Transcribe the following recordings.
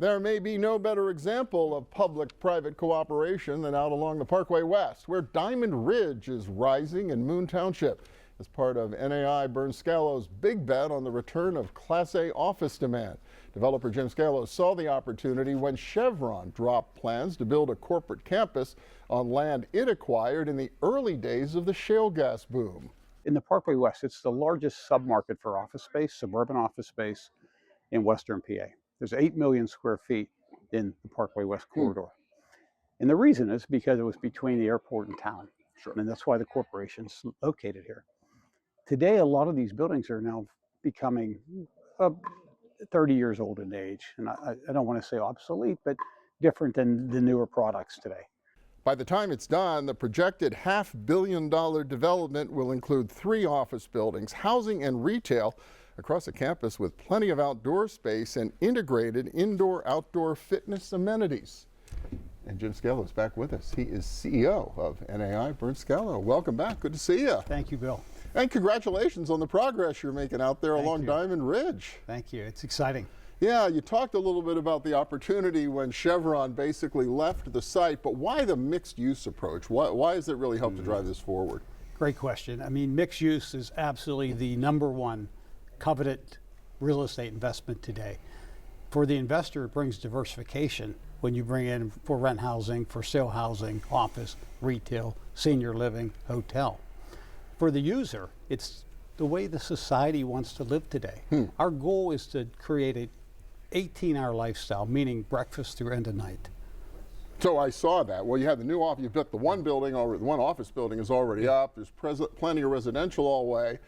There may be no better example of public-private cooperation than out along the Parkway West, where Diamond Ridge is rising in Moon Township as part of NAI Burns Scalo's big bet on the return of Class A office demand. Developer Jim Scalo saw the opportunity when Chevron dropped plans to build a corporate campus on land it acquired in the early days of the shale gas boom. In the Parkway West, it's the largest submarket for office space, suburban office space in Western PA. There's 8 million square feet in the Parkway West corridor. And the reason is because it was between the airport and town. Sure. And that's why the corporation's located here. Today, a lot of these buildings are now becoming 30 years old in age. And I don't want to say obsolete, but different than the newer products today. By the time it's done, the projected $500 million development will include 3 office buildings, housing and retail across a campus with plenty of outdoor space and integrated indoor-outdoor fitness amenities. And Jim Scalo is back with us. He is CEO of NAI Burns Scalo. Welcome back. Good to see you. Thank you, Bill. And congratulations on the progress you're making out there along Diamond Ridge. Thank you. It's exciting. Yeah, you talked a little bit about the opportunity when Chevron basically left the site, but why the mixed use approach? Why has it really helped to drive this forward? Great question. I mean, mixed use is absolutely the #1 coveted real estate investment today. For the investor, it brings diversification when you bring in for rent housing, for sale housing, office, retail, senior living, hotel. For the user, it's the way the society wants to live today. Our goal is to create an 18-hour lifestyle, meaning breakfast through end of night. So I saw that. Well, you have the new office. You've got the one building already. The one office building is already up. There's plenty of residential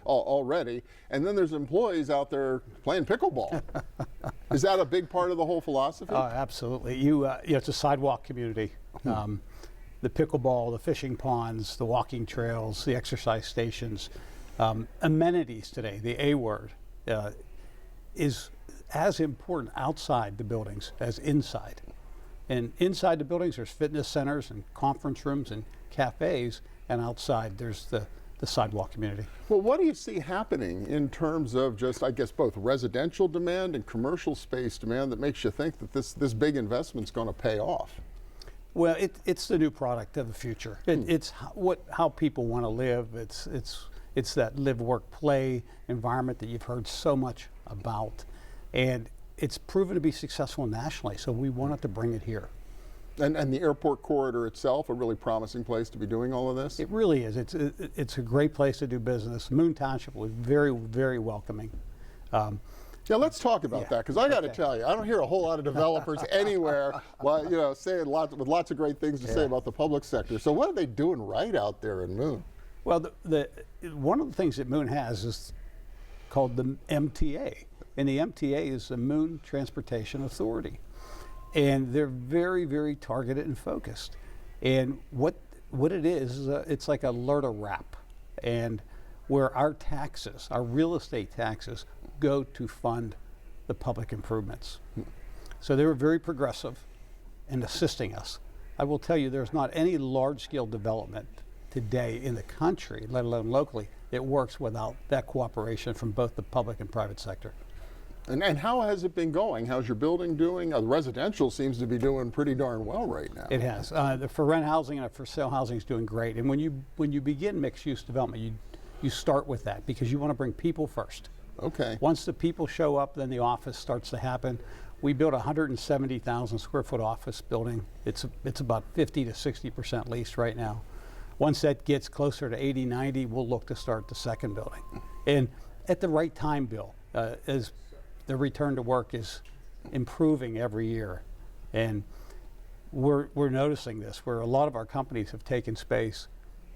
already, and then there's employees out there playing pickleball. Is that a big part of the whole philosophy? Absolutely. It's a sidewalk community. The pickleball, the fishing ponds, the walking trails, the exercise stations, amenities today. The A word is as important outside the buildings as inside. And inside the buildings, there's fitness centers and conference rooms and cafes, and outside there's the sidewalk community. Well, what do you see happening in terms of just, I guess, both residential demand and commercial space demand that makes you think that this big investment's going to pay off? Well, it's the new product of the future. It's how people want to live. It's that live, work, play environment that you've heard so much about. And it's proven to be successful nationally, so we wanted to bring it here. And the airport corridor itself, a really promising place to be doing all of this? It really is. It's a great place to do business. Moon Township was very, very welcoming. Yeah, let's talk about that, because I got to tell you, I don't hear a whole lot of developers anywhere, saying with lots of great things to say about the public sector. So what are they doing right out there in Moon? Well, one of the things that Moon has is called the MTA. And the MTA is the Moon Transportation Authority. And they're very, very targeted and focused. And what it is it's like a LERTA wrap. And where our taxes, our real estate taxes, go to fund the public improvements. So they were very progressive in assisting us. I will tell you, there's not any large-scale development today in the country, let alone locally, that works without that cooperation from both the public and private sector. And how has it been going? How's your building doing? The residential seems to be doing pretty darn well right now. It has. The for rent housing and for sale housing is doing great. And when you begin mixed-use development, you start with that because you want to bring people first. Okay. Once the people show up, then the office starts to happen. We built a 170,000 square foot office building. It's about 50 to 60% leased right now. Once that gets closer to 80, 90, we'll look to start the second building. And at the right time, Bill, as the return to work is improving every year. And we're noticing this, where a lot of our companies have taken space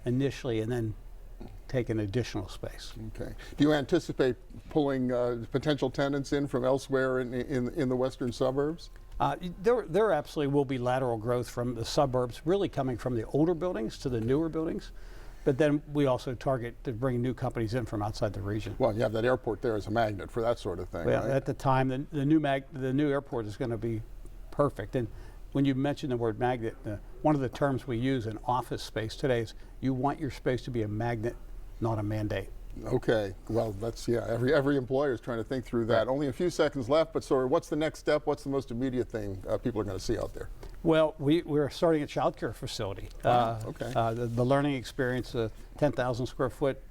initially and then taken additional space. Okay. Do you anticipate pulling potential tenants in from elsewhere in the western suburbs? There absolutely will be lateral growth from the suburbs, really coming from the older buildings to the newer buildings. But then we also target to bring new companies in from outside the region. Well, you have that airport there as a magnet for that sort of thing. Well, right? at the time, the new airport is going to be perfect. And when you mention the word magnet, one of the terms we use in office space today is you want your space to be a magnet, not a mandate. Okay, well, that's, yeah, every employer is trying to think through that. Only a few seconds left, but so what's the next step? What's the most immediate thing people are going to see out there? Well, we're starting a child care facility. Okay. The learning experience, a 10,000 square foot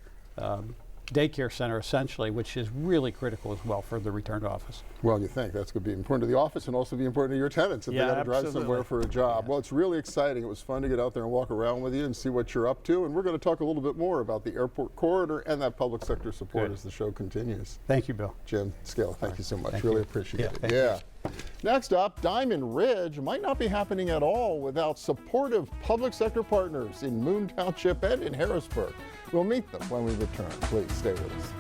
daycare center, essentially, which is really critical as well for the return to office. Well, you think that's going to be important to the office and also be important to your tenants if they Yeah, got to drive absolutely. somewhere for a job. Yeah. Well, it's really exciting. It was fun to get out there and walk around with you and see what you're up to. And we're going to talk a little bit more about the airport corridor and that public sector support Good. as the show continues. Thank you, Bill. Jim Scalo, thank you so much. Thank Really you. appreciate Yeah, it. thank Yeah. Next up, Diamond Ridge might not be happening at all without supportive public sector partners in Moon Township and in Harrisburg. We'll meet them when we return. Please stay with us.